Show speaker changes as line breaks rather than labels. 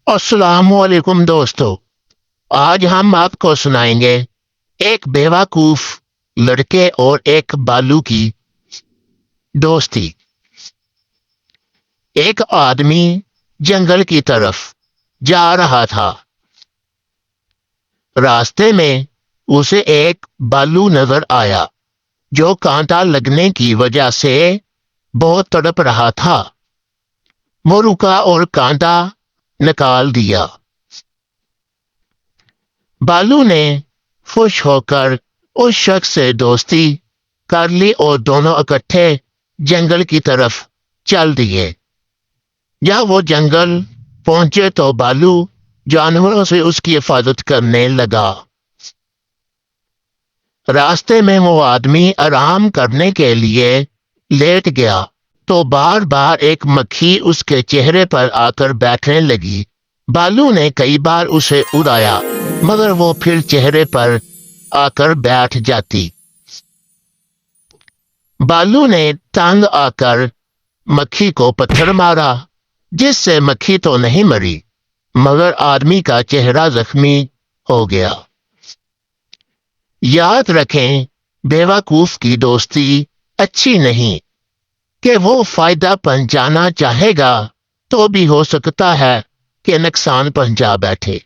السلام علیکم دوستو، آج ہم آپ کو سنائیں گے ایک بیوقوف لڑکے اور ایک بالو کی دوستی۔ ایک آدمی جنگل کی طرف جا رہا تھا۔ راستے میں اسے ایک بالو نظر آیا جو کانٹا لگنے کی وجہ سے بہت تڑپ رہا تھا۔ وہ رکا اور کانٹا نکال دیا۔ بالو نے خوش ہو کر اس شخص سے دوستی کر لی اور دونوں اکٹھے جنگل کی طرف چل دیے۔ جب وہ جنگل پہنچے تو بالو جانوروں سے اس کی حفاظت کرنے لگا۔ راستے میں وہ آدمی آرام کرنے کے لیے لیٹ گیا تو بار بار ایک مکھی اس کے چہرے پر آ کر بیٹھنے لگی۔ بالو نے کئی بار اسے اڑایا مگر وہ پھر چہرے پر آ کر بیٹھ جاتی۔ بالو نے تنگ آ کر مکھی کو پتھر مارا جس سے مکھی تو نہیں مری مگر آدمی کا چہرہ زخمی ہو گیا۔ یاد رکھیں، بیوقوف کی دوستی اچھی نہیں کہ وہ فائدہ پہنچانا چاہے گا تو بھی ہو سکتا ہے کہ نقصان پہنچا بیٹھے۔